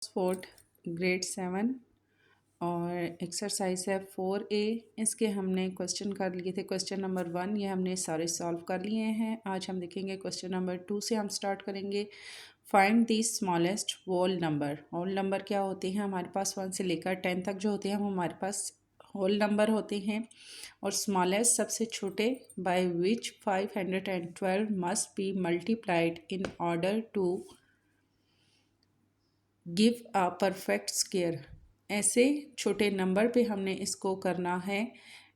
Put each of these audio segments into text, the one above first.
Sport grade 7 और exercise है 4A। इसके हमने क्वेश्चन कर लिए थे। क्वेश्चन नंबर 1 ये हमने सारे सॉल्व कर लिए हैं। आज हम देखेंगे क्वेश्चन नंबर 2 से हम स्टार्ट करेंगे। Find the smallest whole number. Whole number क्या होते हैं? हमारे पास 1 से लेकर 10 तक जो होते हैं वो हमारे पास होल नंबर होते हैं। और स्मॉलेस्ट सबसे छोटे by which 512 must be multiplied in order to give a perfect square. ऐसे छोटे नंबर पे हमने इसको करना है।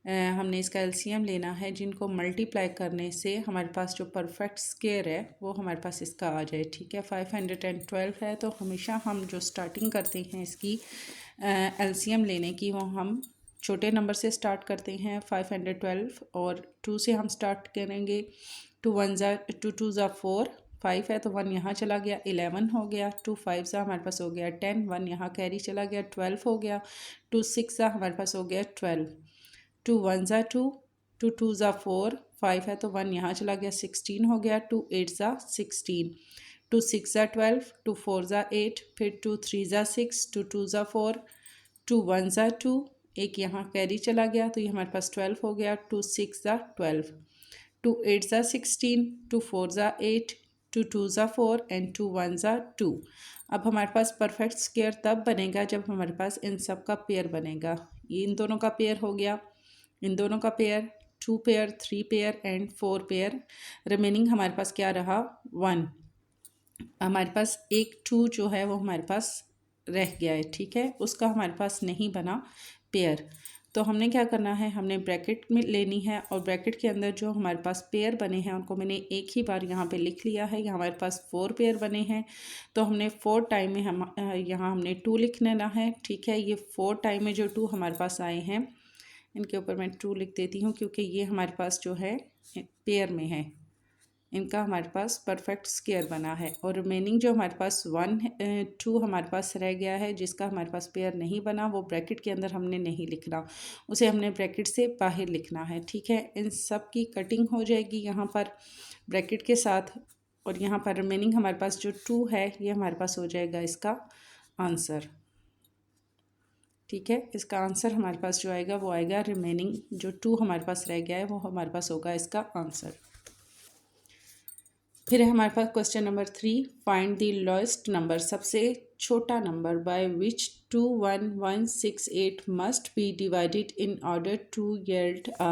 हमने इसका एलसीएम लेना है जिनको मल्टीप्लाई करने से हमारे पास जो परफेक्ट स्क्वायर है वो हमारे पास इसका आ जाए। ठीक है, 512 है तो हमेशा हम जो स्टार्टिंग करते हैं इसकी एलसीएम लेने की वो हम छोटे नंबर से स्टार्ट करते हैं 512 और 2 से हम स्टार्ट करेंगे। 2 ज़ा 4, 5 है तो 1 यहाँ चला गया, 11 हो गया। 2 5 ज़ा हमारे पास हो गया 10, 1 यहाँ कैरी चला गया, 12 हो गया। 2 6 ज़ा हमारे पास हो गया 12। 2 1 ज़ा 2, 2 ज़ा 4, 5 है तो 1 यहाँ चला गया, 16 हो गया। 2 8 ज़ा 16, 2 6 ज़ा 12, 2 4 ज़ा 8, फिर 2 3 ज़ा 6, 2 ज़ा 4, 2 1 ज़ा 2, एक यहाँ कैरी चला गया तो ये हमारे पास 12 हो गया। 2 6 ज़ा 12, 2 8 ज़ा 16, 2 4 ज़ा 8, 2 ज़ा 4 एंड 2 1 ज़ा 2। अब हमारे पास परफेक्ट स्क्वायर तब बनेगा जब हमारे पास इन सब का पेयर बनेगा। ये इन दोनों का पेयर हो गया, इन दोनों का pair, 2 pair, 3 pair and 4 pair. Remaining हमारे पास क्या रहा? 1। हमारे पास एक 2 जो है वो हमारे पास रह गया है। ठीक है, उसका हमारे पास नहीं बना पेयर। तो हमने क्या करना है, हमने ब्रैकेट में लेनी है और ब्रैकेट के अंदर जो हमारे पास पेयर बने हैं उनको मैंने एक ही बार यहाँ पे लिख लिया है। यहाँ हमारे पास 4 पेयर बने हैं तो हमने 4 टाइम में हम यहाँ हमने 2 लिख लेना है। ठीक है, ये 4 टाइम में जो 2 हमारे पास आए हैं इनके ऊपर मैं 2 लिख देती हूँ क्योंकि ये हमारे पास जो है पेयर में है, इनका हमारे पास परफेक्ट स्क्वायर बना है। और रिमेनिंग जो हमारे पास 2 हमारे पास रह गया है जिसका हमारे पास पेयर नहीं बना, वो ब्रैकेट के अंदर हमने नहीं लिखना, उसे हमने ब्रैकेट से बाहर लिखना है। ठीक है, इन सब की कटिंग हो जाएगी यहाँ पर ब्रैकेट के साथ। और यहाँ पर रिमेनिंग हमारे पास जो 2 है ये हमारे पास हो जाएगा इसका आंसर। ठीक है, इसका आंसर हमारे पास जो आएगा वो आएगा, रिमेनिंग जो 2 हमारे पास रह गया है वो हमारे पास होगा इसका आंसर। फिर है हमारे पास question number 3, find the lowest number, सबसे छोटा number by which 21168 must be divided in order to yield a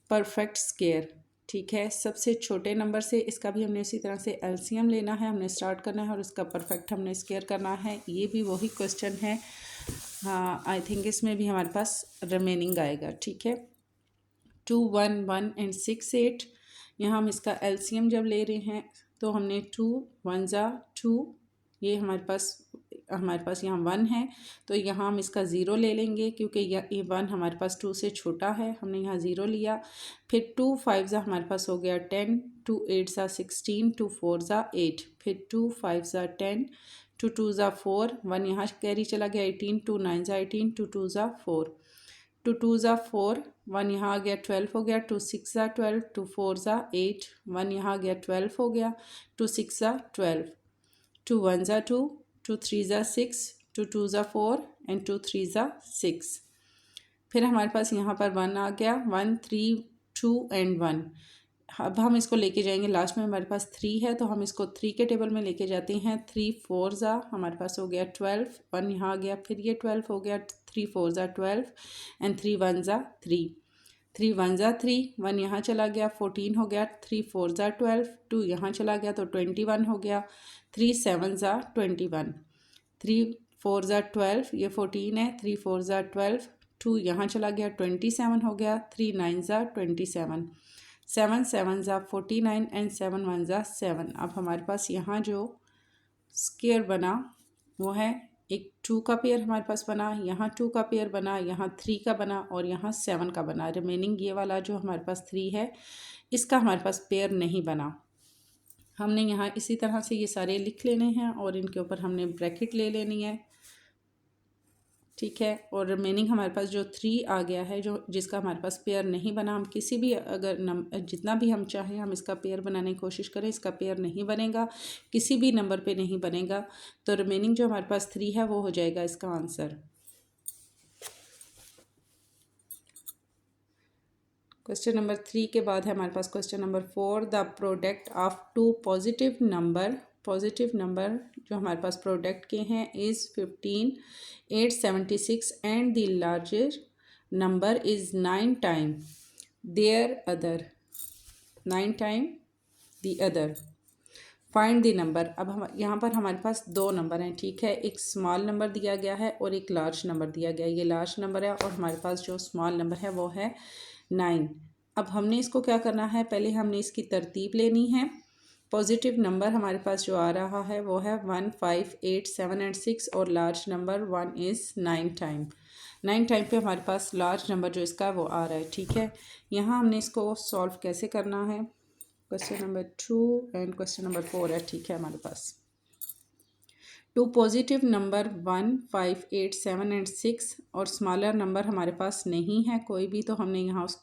perfect square. ठीक है, सबसे छोटे नंबर से इसका भी हमने इसी तरह से एलसीएम लेना है, हमने स्टार्ट करना है और इसका परफेक्ट हमने स्क्वायर करना है। ये भी वही क्वेश्चन है। हाँ, आई थिंक इसमें भी हमारे पास रिमेनिंग आएगा। ठीक है, 2 1 1 एंड 6 8। यहाँ हम इसका एलसीएम जब ले रहे हैं तो हमने 2 1 ज़ा 2, ये हमारे पास यहाँ 1 है तो यहाँ हम इसका ज़ीरो ले लेंगे क्योंकि ये 1 हमारे पास 2 से छोटा है, हमने यहाँ ज़ीरो लिया। फिर 2 5 ज़ा हमारे पास हो गया 10, 2 8 ज़ा 16, 2 4 ज़ा 8, फिर 2 5 ज़ा 10, 2 ज़ा 4, 1 यहाँ कैरी चला गया 18, 2 9 ज़ा 18, 2 ज़ा 4, 2 ज़ा 4, 1 यहाँ आ गया 12 हो गया। 2 6 ज़ा 12, 2 4 ज़ा 8, 1 यहाँ आ गया 12 हो गया। 2 6 ज़ा 12, 2 1 ज़ा 2, 2 3 ज़ा 6, 2 ज़ा 4 एंड 2 3 ज़ा 6। फिर हमारे पास यहाँ पर 1 आ गया, 1 3 2 एंड 1। अब हम इसको लेके जाएंगे, लास्ट में हमारे पास 3 है तो हम इसको 3 के टेबल में लेके जाते हैं। 3 4 ज़ा हमारे पास हो गया 12, 1 यहाँ आ गया, फिर ये 12 हो गया। 3 4 ज़ा 12 एंड 3 1 ज़ा 3, 3 1 ज़ा 3, 1 यहाँ चला गया 14 हो गया। 3 4 ज़ा 12, 2 यहाँ चला गया तो 21 हो गया। 3 7 ज़ा 21, 3 4 ज़ा 12, ये 14 है। 3 4 ज़ा 12, 2 यहाँ चला गया 27 हो गया। 3 9 ज़ा 27, 7 7 ज़ा 49 एंड 7 1 ज़ा 7। अब हमारे पास यहाँ जो स्क्वायर बना वो है, एक 2 का पेयर हमारे पास बना, यहाँ 2 का पेयर बना, यहाँ 3 का बना और यहाँ 7 का बना। रिमेनिंग ये वाला जो हमारे पास 3 है इसका हमारे पास पेयर नहीं बना। हमने यहाँ इसी तरह से ये सारे लिख लेने हैं और इनके ऊपर हमने ब्रैकेट ले लेनी है। ठीक है। और रिमेनिंग हमारे पास जो 3 आ गया है, जो जिसका हमारे पास पेयर नहीं बना, हम किसी भी अगर जितना भी हम चाहें हम इसका पेयर बनाने की कोशिश करें, इसका पेयर नहीं बनेगा, किसी भी नंबर पे नहीं बनेगा। तो रिमेनिंग जो हमारे पास 3 है वो हो जाएगा इसका आंसर। क्वेश्चन नंबर 3 के बाद है हमारे पास question number 4। The product of two positive number जो हमारे पास प्रोडक्ट के हैं is 15,876 and the largest number is 9 time their other, 9 time the other. Find the number. अब हम यहाँ पर हमारे पास दो नंबर हैं, ठीक है। एक स्मॉल नंबर दिया गया है और एक लार्ज नंबर दिया गया है। ये लार्ज नंबर है और हमारे पास जो स्मॉल नंबर है वो है 9। अब हमने इसको क्या करना है, पहले हमने इसकी तरतीब लेनी है। पॉजिटिव नंबर हमारे पास जो आ रहा है वो है 1, 5, 8, 7 एंड 6 और large number 1 is 9 time. 9 time पे हमारे पास लार्ज नंबर जो इसका वो आ रहा है, ठीक है। यहाँ हमने इसको सॉल्व कैसे करना है, question number 2 and question number 4 है, ठीक है। हमारे पास टू पॉजिटिव नंबर 1, 5, 8, 7 एंड 6 और स्मॉलर नंबर हमारे पास नहीं है कोई भी, तो हमने यहाँ उस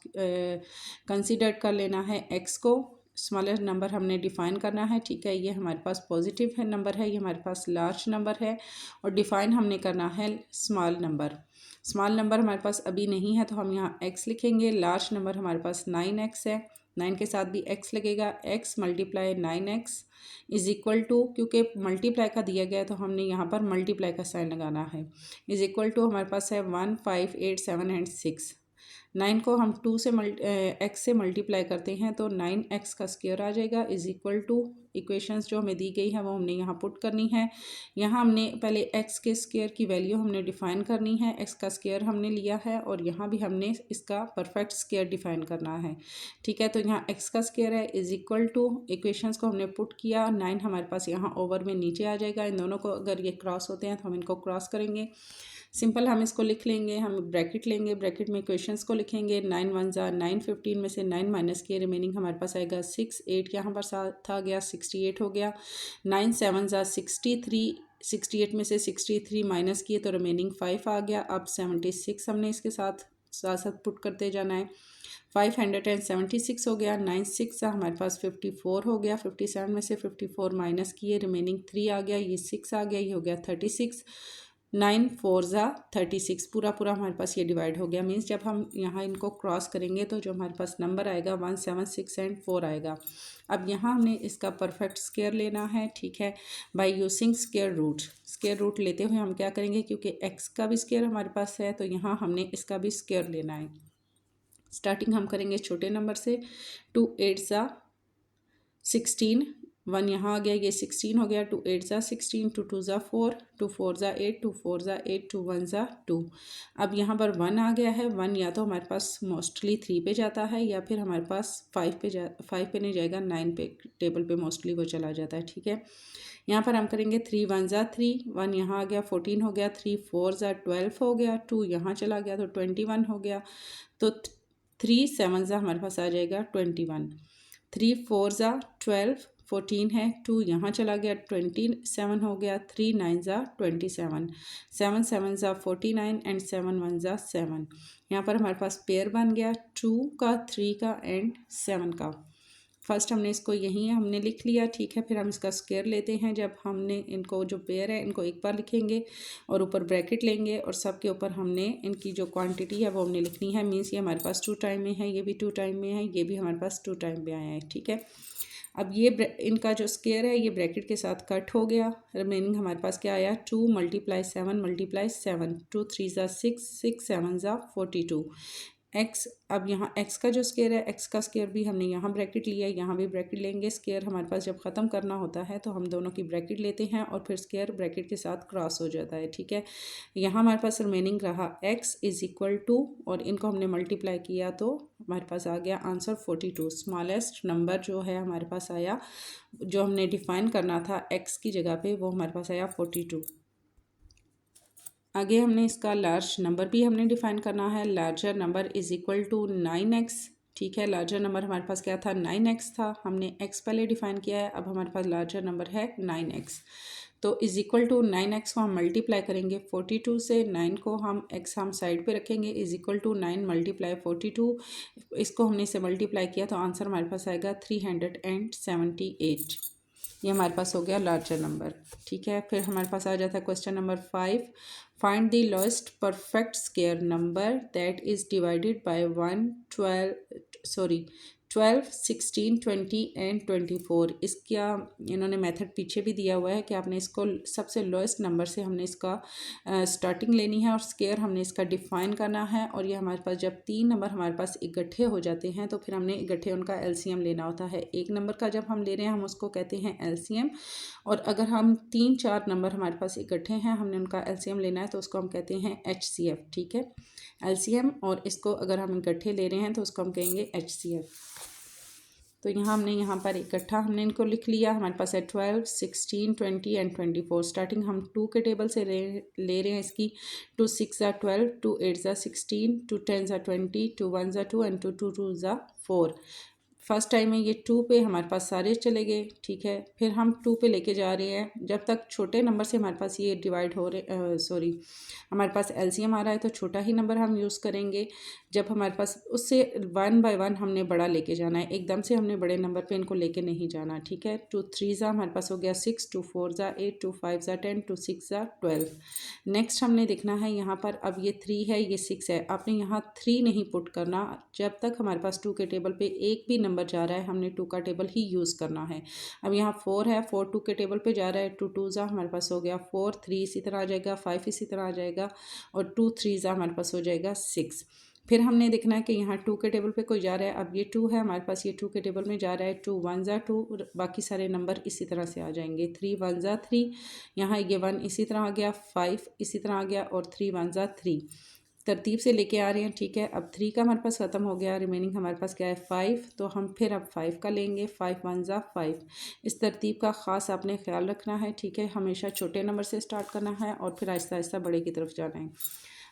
कंसिडर कर लेना है एक्स को। स्मॉलर नंबर हमने डिफ़ाइन करना है, ठीक है। ये हमारे पास पॉजिटिव है नंबर है, ये हमारे पास लार्ज नंबर है और डिफ़ाइन हमने करना है स्मॉल नंबर। स्मॉल नंबर हमारे पास अभी नहीं है तो हम यहाँ एक्स लिखेंगे। लार्ज नंबर हमारे पास 9x है, 9 के साथ भी x लगेगा। x multiply 9x is equal to, क्योंकि मल्टीप्लाई का दिया गया है तो हमने यहाँ पर मल्टीप्लाई का साइन लगाना है। इज़ इक्वल टू हमारे पास है 1, 5, 8, 7 एंड 6। 9 को हम 2 से x से मल्टीप्लाई करते हैं तो 9x का स्क्वायर आ जाएगा। इज़ इक्वल टू इक्वेशंस जो हमें दी गई है वो हमने यहाँ पुट करनी है। यहाँ हमने पहले x के स्क्वायर की वैल्यू हमने डिफ़ाइन करनी है, x का स्क्वायर हमने लिया है और यहाँ भी हमने इसका परफेक्ट स्क्वायर डिफ़ाइन करना है, ठीक है। तो यहाँ x का स्क्वायर है इज़ इक्वल टू, इक्वेशंस को हमने पुट किया, 9 हमारे पास यहाँ ओवर में नीचे आ जाएगा। इन दोनों को अगर ये क्रॉस होते हैं तो हम इनको क्रॉस करेंगे। सिंपल हम इसको लिख लेंगे, हम ब्रैकेट लेंगे, ब्रैकेट में इक्वेशंस को लिखेंगे। 9 1 ज़ा 9, 15 में से 9 माइनस किए, रिमेनिंग हमारे पास आएगा 6, 8 यहाँ पर साथ आ गया 68 हो गया। 9 7 ज़ा 63, 68 में से 63 माइनस किए तो रिमेनिंग 5 आ गया। अब 76 हमने इसके साथ साथ पुट करते जाना है। 576 हो गया। 9 6 हमारे पास 54 हो गया। 57 में से 54 माइनस किए, रिमेनिंग 3 आ गया। ये 6 आ गया, ये हो गया 36। 9 4 ज़ा 36, पूरा हमारे पास ये डिवाइड हो गया। मीन्स जब हम यहाँ इनको क्रॉस करेंगे तो जो हमारे पास नंबर आएगा 1 7 6 एंड 4 आएगा। अब यहाँ हमने इसका परफेक्ट स्क्वायर लेना है, ठीक है, by using square root. Square root लेते हुए हम क्या करेंगे, क्योंकि x का भी स्क्वायर हमारे पास है तो यहाँ हमने इसका भी स्क्वायर लेना है। स्टार्टिंग हम करेंगे छोटे नंबर से। 2 8 ज़ा 16, 1 यहाँ आ गया, ये 16 हो गया। 2 8 ज़ा 16, 2 2 ज़ा 4, 2 4 ज़ा 8, 2 4 ज़ा 8, 2 1 ज़ा 2। अब यहाँ पर 1 आ गया है। 1 या तो हमारे पास मोस्टली 3 पे जाता है या फिर हमारे पास 5 पे नहीं जाएगा, 9 पे टेबल पे मोस्टली वो चला जाता है, ठीक है। यहाँ पर हम करेंगे 3 1 ज़ा 3, 1 यहाँ आ गया, 14 हो गया। 3 4 ज़ा 12 हो गया, 2 यहाँ चला गया तो 21 हो गया। तो 3 7 ज़ा हमारे पास आ जाएगा 21। 3 4 ज़ा 12, 14 है, 2 यहाँ चला गया 27 हो गया। 3 9 ज़ा 27, 7 7 ज़ा 49 एंड 7 1 ज़ा 7। यहाँ पर हमारे पास पेयर बन गया 2 का, 3 का एंड 7 का। फर्स्ट हमने इसको यहीं हमने लिख लिया, ठीक है। फिर हम इसका स्क्वायर लेते हैं। जब हमने इनको जो पेयर है इनको एक बार लिखेंगे और ऊपर ब्रैकेट लेंगे और सब के ऊपर हमने इनकी जो क्वांटिटी है वो हमने लिखनी है। मीन्स ये हमारे पास 2 टाइम में है, ये भी 2 टाइम में है, ये भी हमारे पास 2 टाइम में आया है, ठीक है। अब ये इनका जो स्क्वायर है ये ब्रैकेट के साथ कट हो गया। रिमेनिंग हमारे पास क्या आया, 2 मल्टीप्लाई 7 मल्टीप्लाई 7, 2 3 ज़ा 6, 6 7 ज़ा 42 x। अब यहाँ x का जो स्क्वायर है, x का स्क्वायर भी हमने यहाँ ब्रैकेट लिया है, यहाँ भी ब्रैकेट लेंगे। स्क्वायर हमारे पास जब ख़त्म करना होता है तो हम दोनों की ब्रैकेट लेते हैं और फिर स्क्वायर ब्रैकेट के साथ क्रॉस हो जाता है, ठीक है। यहाँ हमारे पास रिमेनिंग रहा x इज़ इक्वल टू, और इनको हमने मल्टीप्लाई किया तो हमारे पास आ गया आंसर 42। स्मॉलेस्ट नंबर जो है हमारे पास आया, जो हमने डिफ़ाइन करना था x की जगह पे, वो हमारे पास आया 42। आगे हमने इसका लार्ज नंबर भी हमने डिफ़ाइन करना है। Larger number is equal to 9x, ठीक है। लार्जर नंबर हमारे पास क्या था, 9x था। हमने x पहले डिफ़ाइन किया है, अब हमारे पास लार्जर नंबर है 9x। तो इज़ इक्वल टू 9x को हम मल्टीप्लाई करेंगे 42 से, 9 को हम x हम साइड पे रखेंगे, इज़ इक्वल टू 9 मल्टीप्लाई 42, इसको हमने इसे मल्टीप्लाई किया तो आंसर हमारे पास आएगा 378। ये हमारे पास हो गया लार्जर नंबर। ठीक है, फिर हमारे पास आ जाता है question number 5, find the lowest perfect square number that is divided by 12, 16, 20 and 24। इसका इन्होंने मेथड पीछे भी दिया हुआ है कि आपने इसको सबसे लोएस्ट नंबर से हमने इसका स्टार्टिंग लेनी है और स्क्वायर हमने इसका डिफाइन करना है। और ये हमारे पास जब 3 नंबर हमारे पास इकट्ठे हो जाते हैं तो फिर हमने इकट्ठे उनका एलसीएम लेना होता है। एक नंबर का जब हम ले रहे हैं हम उसको कहते हैं एलसीएम, और अगर हम 3-4 नंबर हमारे पास इकट्ठे हैं हमने उनका एलसीएम लेना है तो उसको हम कहते हैं एचसीएफ। ठीक है, एलसीएम, और इसको अगर हम इकट्ठे ले रहे हैं तो उसको हम कहेंगे एचसीएफ। तो यहाँ हमने यहाँ पर इकट्ठा हमने इनको लिख लिया। हमारे पास है 12, 16, 20 एंड 24। स्टार्टिंग हम 2 के टेबल से ले रहे हैं इसकी। 2 6 ज़ा 12, 2 8 ज़ा 16, 2 10 ज़ा 20, 2 1 ज़ा 2 एंड 2 2 ज़ा 4। फर्स्ट टाइम में ये 2 पे हमारे पास सारे चले गए। ठीक है, फिर हम 2 पे लेके जा रहे हैं। जब तक छोटे नंबर से हमारे पास ये डिवाइड हो रहे हमारे पास एलसीएम आ रहा है तो छोटा ही नंबर हम यूज़ करेंगे। जब हमारे पास उससे 1 बाय 1 हमने बड़ा लेके जाना है, एकदम से हमने बड़े नंबर पे इनको लेके नहीं जाना। ठीक है, 2 3 ज़ा हमारे पास हो गया 6, 2 4 ज़ा 8, 2 5 ज़ा 10, 2 6 ज़ा 12। नेक्स्ट हमने देखना है यहाँ पर, अब ये 3 है ये 6 है, आपने यहाँ 3 नहीं पुट करना जब तक हमारे पास 2 के टेबल पे एक भी नंबर जा रहा है, हमने 2 का टेबल ही यूज़ करना है। अब यहाँ 4 है, 4 2 के टेबल पे जा रहा है, 2 2 ज़ा हमारे पास हो गया 4, 3 इसी तरह आ जाएगा, 5 इसी तरह आ जाएगा, और 2 3 ज़ा हमारे पास हो जाएगा 6। फिर हमने देखना है कि यहाँ 2 के टेबल पे कोई जा रहा है। अब ये 2 है हमारे पास, ये 2 के टेबल में जा रहा है, 2 1 ज़ा 2, बाकी सारे नंबर इसी तरह से आ जाएंगे। 3 1 ज़ा 3, यहाँ ये 1 इसी तरह आ गया, 5 इसी तरह आ गया, और 3 1 ज़ा 3 तरतीब से लेके आ रहे हैं। ठीक है, अब 3 का हमारे पास ख़त्म हो गया, रिमेनिंग हमारे पास क्या है 5, तो हम फिर अब 5 का लेंगे, 5 1 ज़ा 5। इस तरतीब का ख़ास आपने ख्याल रखना है। ठीक है, हमेशा छोटे नंबर से स्टार्ट करना है और फिर आहिस्ता आहिस्ता बड़े की तरफ जाना है।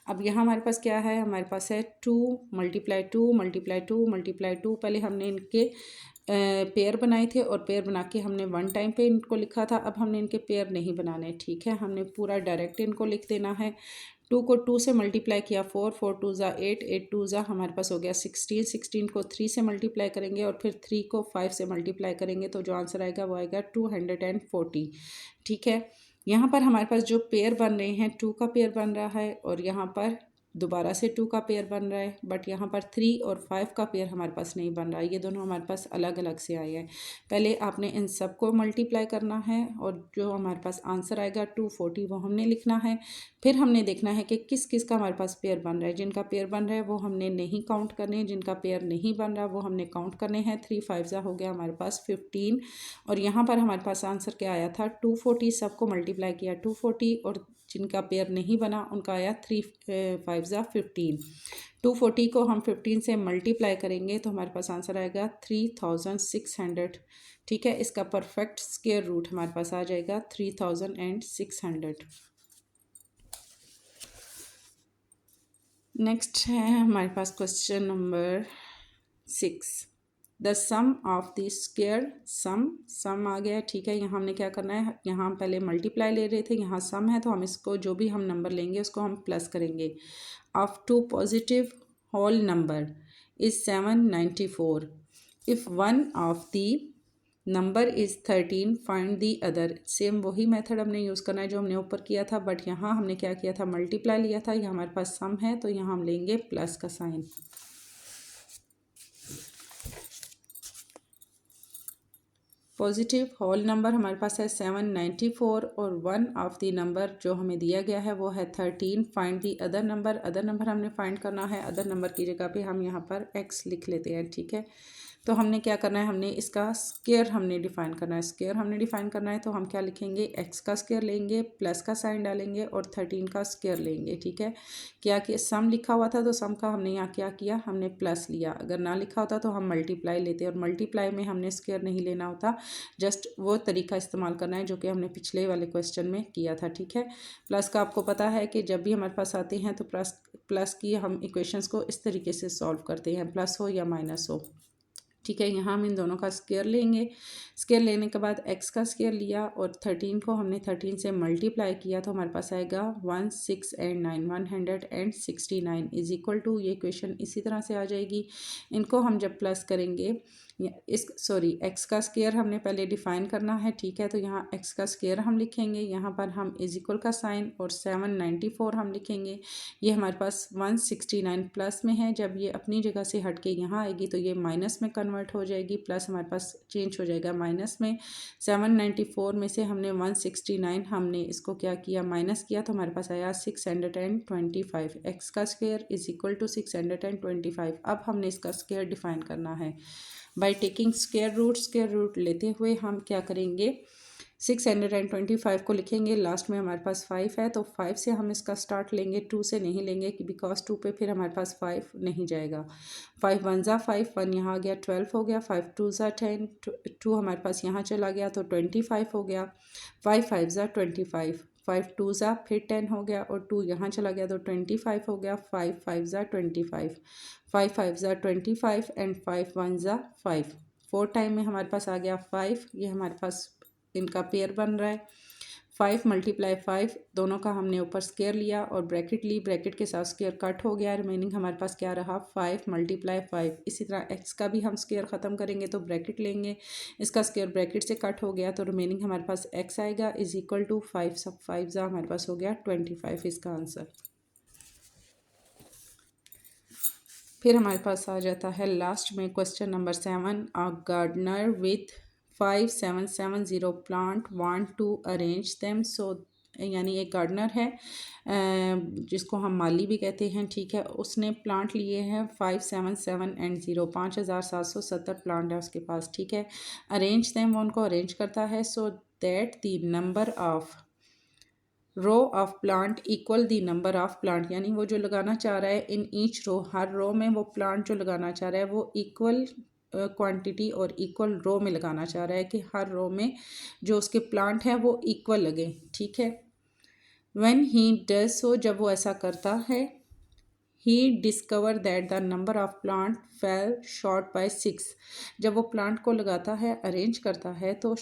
अब यहाँ हमारे पास क्या है, हमारे पास है 2 मल्टीप्लाई 2 मल्टीप्लाई 2 मल्टीप्लाई 2। पहले हमने इनके पेयर बनाए थे और पेयर बना के हमने 1 टाइम पे इनको लिखा था। अब हमने इनके पेयर नहीं बनाने। ठीक है, हमने पूरा डायरेक्ट इनको लिख देना है। 2 को 2 से मल्टीप्लाई किया 4, 4 2 ज़ा 8, 8 2 ज़ा हमारे पास हो गया 16, 16 को 3 से मल्टीप्लाई करेंगे और फिर 3 को 5 से मल्टीप्लाई करेंगे तो जो आंसर आएगा वो आएगा 240। ठीक है, यहाँ पर हमारे पास जो पेयर बन रहे हैं 2 का पेयर बन रहा है और यहाँ पर दोबारा से 2 का पेयर बन रहा है, बट यहाँ पर 3 और 5 का पेयर हमारे पास नहीं बन रहा है। ये दोनों हमारे पास अलग अलग से आए हैं। पहले आपने इन सब को मल्टीप्लाई करना है और जो हमारे पास आंसर आएगा 240 वो हमने लिखना है। फिर हमने देखना है कि किस किस का हमारे पास पेयर बन रहा है। जिनका पेयर बन रहा है वो हमने नहीं काउंट करने, जिनका पेयर नहीं बन रहा वो हमने काउंट करने हैं। 3 5 ज़ा हो गया हमारे पास 15, और यहाँ पर हमारे पास आंसर क्या आया था 240। सबको मल्टीप्लाई किया 240, और जिनका पेयर नहीं बना उनका आया 3 5 ज़ा 15। 240 को हम 15 से मल्टीप्लाई करेंगे तो हमारे पास आंसर आएगा 3600। ठीक है, इसका परफेक्ट स्क्वायर रूट हमारे पास आ जाएगा 3600। नेक्स्ट है हमारे पास question number 6, the sum of the square sum आ गया। ठीक है, यहाँ हमने क्या करना है, यहाँ हम पहले मल्टीप्लाई ले रहे थे, यहाँ सम है तो हम इसको जो भी हम नंबर लेंगे उसको हम प्लस करेंगे। Of 2 positive whole number is 794। If one of the number is 13 find the other. Same वही मेथड हमने यूज़ करना है जो हमने ऊपर किया था, बट यहाँ हमने क्या किया था मल्टीप्लाई लिया था। ये हमारे पास सम है तो यहाँ हम लेंगे प्लस का साइन। पॉजिटिव होल नंबर हमारे पास है 794 और 1 ऑफ द नंबर जो हमें दिया गया है वो है 13। Find the other number, other number हमने फाइंड करना है। अदर नंबर की जगह पे हम यहाँ पर x लिख लेते हैं। ठीक है, तो हमने क्या करना है, हमने इसका स्क्वायर हमने डिफाइन करना है। स्क्वायर हमने डिफाइन करना है तो हम क्या लिखेंगे, x का स्क्वायर लेंगे, प्लस का साइन डालेंगे और 13 का स्क्वायर लेंगे। ठीक है, क्या कि सम लिखा हुआ था तो सम का हमने यहाँ क्या किया, हमने प्लस लिया। अगर ना लिखा होता तो हम मल्टीप्लाई लेते, और मल्टीप्लाई में हमने स्क्वायर नहीं लेना होता, जस्ट वो तरीका इस्तेमाल करना है जो कि हमने पिछले वाले क्वेश्चन में किया था। ठीक है, प्लस का आपको पता है कि जब भी हमारे पास आते हैं तो प्लस की हम इक्वेशंस को इस तरीके से सॉल्व करते हैं, प्लस हो या माइनस हो। ठीक है। यहाँ हम इन दोनों का स्क्वायर लेंगे। स्क्वायर लेने के बाद x का स्क्वायर लिया और 13 को हमने 13 से मल्टीप्लाई किया तो हमारे पास आएगा 1 6 एंड 9 169 इज इक्वल टू, ये इक्वेशन इसी तरह से आ जाएगी। इनको हम जब प्लस करेंगे x का स्क्वायर हमने पहले डिफाइन करना है, ठीक है। तो यहाँ x का स्क्वायर हम लिखेंगे, यहाँ पर हम इज इक्वल का साइन और 794 हम लिखेंगे। ये हमारे पास 169 प्लस में है, जब ये अपनी जगह से हट के यहाँ आएगी तो ये माइनस में कन्वर्ट हो जाएगी, प्लस हमारे पास चेंज हो जाएगा माइनस में। 794 में से हमने 169 हमने इसको क्या किया, माइनस किया, तो हमारे पास आया 625। x का स्क्वायर इज इक्वल टू 625। अब हमने इसका स्क्वायर डिफाइन करना है बाय टेकिंग स्क्वायर रूट लेते हुए हम क्या करेंगे, 625 को लिखेंगे, लास्ट में हमारे पास 5 है तो 5 से हम इसका स्टार्ट लेंगे, 2 से नहीं लेंगे कि बिकॉज 2 पे फिर हमारे पास 5 नहीं जाएगा। 5 1 ज़ा 5, 1 यहाँ आ गया 12 हो गया, 5 2 ज़ा 10, 2 हमारे पास यहाँ चला गया तो 25 हो गया, 5 5 ज़ा 25, 5 2 ज़ा फिर 10 हो गया और 2 यहाँ चला गया तो 25 हो गया, 5 5 ज़ा 25, 5 5 ज़ा 25 एंड 5 1 ज़ा 5, 4 टाइम में हमारे पास आ गया 5। ये हमारे पास इनका पेयर बन रहा है। 5 × 5 दोनों का हमने ऊपर स्क्वायर लिया और ब्रैकेट ली, ब्रैकेट के साथ स्क्वायर कट हो गया, रिमेनिंग हमारे पास क्या रहा 5 × 5। इसी तरह x का भी हम स्क्वायर ख़त्म करेंगे तो ब्रैकेट लेंगे, इसका स्क्वायर ब्रैकेट से कट हो गया तो रिमेनिंग हमारे पास x आएगा इज इक्वल टू 5 सब 5 ज़ा हमारे पास हो गया 25 इसका आंसर। फिर हमारे पास आ जाता है लास्ट में question number 7, a gardener with 5770 plant want to arrange them. So यानी एक गार्डनर है जिसको हम माली भी कहते हैं, ठीक है, उसने प्लांट लिए हैं 5770, 5770 प्लांट है उसके पास, ठीक है। अरेंज देम, वो उनको अरेंज करता है, so that the number of row of plant equal the number of plant, यानी वो जो लगाना चाह रहा है इन ईच रो, हर रो में वो प्लांट जो लगाना चाह रहा है वो इक्वल क्वांटिटी और इक्वल रो में लगाना चाह रहा है कि हर रो में जो उसके प्लांट है वो इक्वल लगे, ठीक है। व्हेन ही डज सो, जब वो ऐसा करता है, he discover that the number of plant fell short by 6, जब वो प्लांट को लगाता है अरेंज करता है तो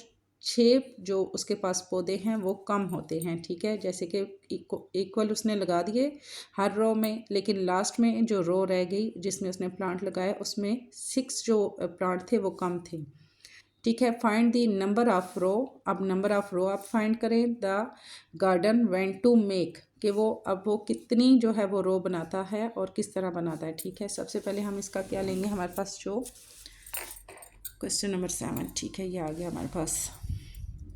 6 जो उसके पास पौधे हैं वो कम होते हैं, ठीक है। जैसे कि इक्वल उसने लगा दिए हर रो में, लेकिन लास्ट में जो रो रह गई जिसमें उसने प्लांट लगाया उसमें 6 जो प्लांट थे वो कम थे, ठीक है। Find the number of row, अब नंबर ऑफ रो आप फाइंड करें। The garden went to make, कि वो अब वो कितनी जो है वो रो बनाता है और किस तरह बनाता है, ठीक है। सबसे पहले हम इसका क्या लेंगे, हमारे पास जो क्वेश्चन नंबर 7, ठीक है, ये आ गया हमारे पास।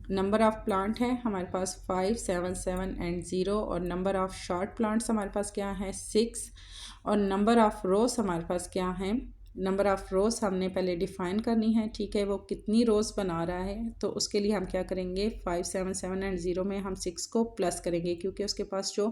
नंबर ऑफ़ प्लांट है हमारे पास 5 7 7 एंड 0 और नंबर ऑफ़ शॉर्ट प्लांट्स हमारे पास क्या है 6 और नंबर ऑफ़ रोज़ हमारे पास क्या है, नंबर ऑफ़ रोज़ हमने पहले डिफ़ाइन करनी है, ठीक है। वो कितनी रोज़ बना रहा है तो उसके लिए हम क्या करेंगे 5 7 7 एंड 0 में हम 6 को प्लस करेंगे, क्योंकि उसके पास जो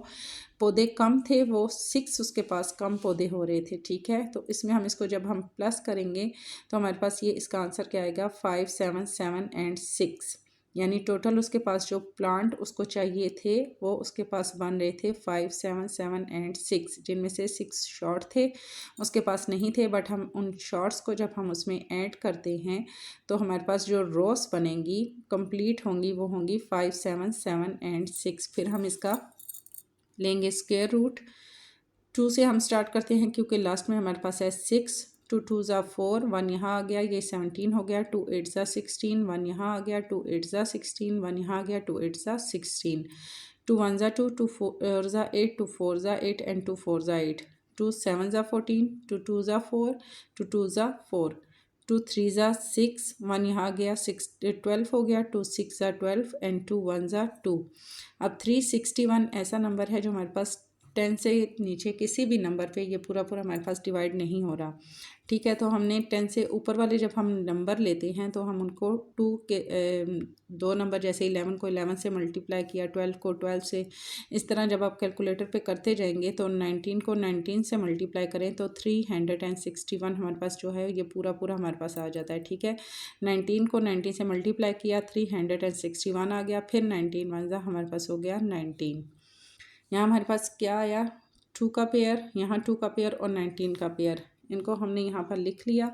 पौधे कम थे वो 6 उसके पास कम पौधे हो रहे थे, ठीक है। तो इसमें हम इसको जब हम प्लस करेंगे तो हमारे पास ये इसका आंसर क्या आएगा 5 7 7 एंड 6, यानी टोटल उसके पास जो प्लांट उसको चाहिए थे वो उसके पास बन रहे थे 5 7 7 एंड 6, जिनमें से 6 शॉर्ट थे उसके पास नहीं थे, बट हम उन शॉर्ट्स को जब हम उसमें ऐड करते हैं तो हमारे पास जो रोस बनेंगी कंप्लीट होंगी वो होंगी 5 7 7 एंड 6। फिर हम इसका लेंगे स्क्वायर रूट, 2 से हम स्टार्ट करते हैं क्योंकि लास्ट में हमारे पास है 6, 2 2 ज़ा 4, 1 यहाँ आ गया, ये 17 हो गया, 2 8 ज़ा 16, 1 यहाँ आ गया, 2 8 ज़ा 16, 1 यहाँ आ गया, 2 8 ज़ा 16, 2 1 ज़ा 2, 2 4 ज़ा 8, 2 4 ज़ा 8 एंड 2 4 ज़ा 8, 2 7 ज़ा 14, 2 2 ज़ा 4, 2 2 ज़ा 4, 2 3 ज़ा 6, 1 यहाँ आ गया, 6 12 हो गया, 2 6 ज़ा 12 एंड 2 1 ज़ा 2। अब 361 ऐसा नंबर है जो हमारे पास 10 से नीचे किसी भी नंबर पे ये पूरा पूरा हमारे पास डिवाइड नहीं हो रहा, ठीक है। तो हमने 10 से ऊपर वाले जब हम नंबर लेते हैं तो हम उनको 2 के 2 नंबर जैसे 11 को 11 से मल्टीप्लाई किया, 12 को 12 से, इस तरह जब आप कैलकुलेटर पे करते जाएंगे तो 19 को 19 से मल्टीप्लाई करें तो 361 हमारे पास जो है ये पूरा पूरा हमारे पास आ जाता है, ठीक है। 19 को 19 से मल्टीप्लाई किया 361 आ गया, फिर 19 1 हमारे पास हो गया 19। यहाँ हमारे पास क्या आया 2 का पेयर, यहाँ 2 का पेयर और 19 का पेयर, इनको हमने यहाँ पर लिख लिया।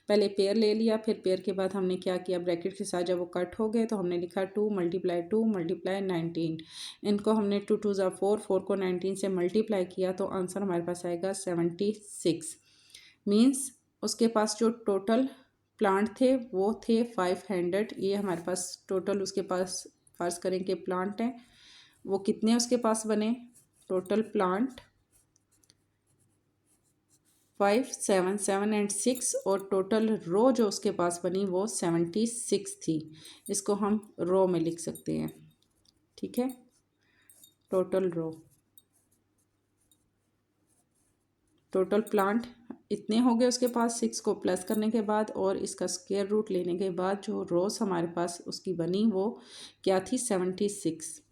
पहले पेयर ले लिया, फिर पेयर के बाद हमने क्या किया, ब्रैकेट के साथ जब वो कट हो गए तो हमने लिखा 2 × 19। इनको हमने 2 2 ज़ा 4, 4 को 19 से मल्टीप्लाई किया तो आंसर हमारे पास आएगा 76। मीन्स उसके पास जो टोटल प्लांट थे वो थे 500। ये हमारे पास टोटल उसके पास फर्ज करें कि प्लांट हैं, वो कितने उसके पास बने, टोटल प्लांट 5, 7, 7 एंड 6 और टोटल रो जो उसके पास बनी वो 76 थी। इसको हम रो में लिख सकते हैं, ठीक है। टोटल रो, टोटल प्लांट इतने हो गए उसके पास 6 को प्लस करने के बाद और इसका स्क्वायर रूट लेने के बाद जो रोज हमारे पास उसकी बनी वो क्या थी, 76।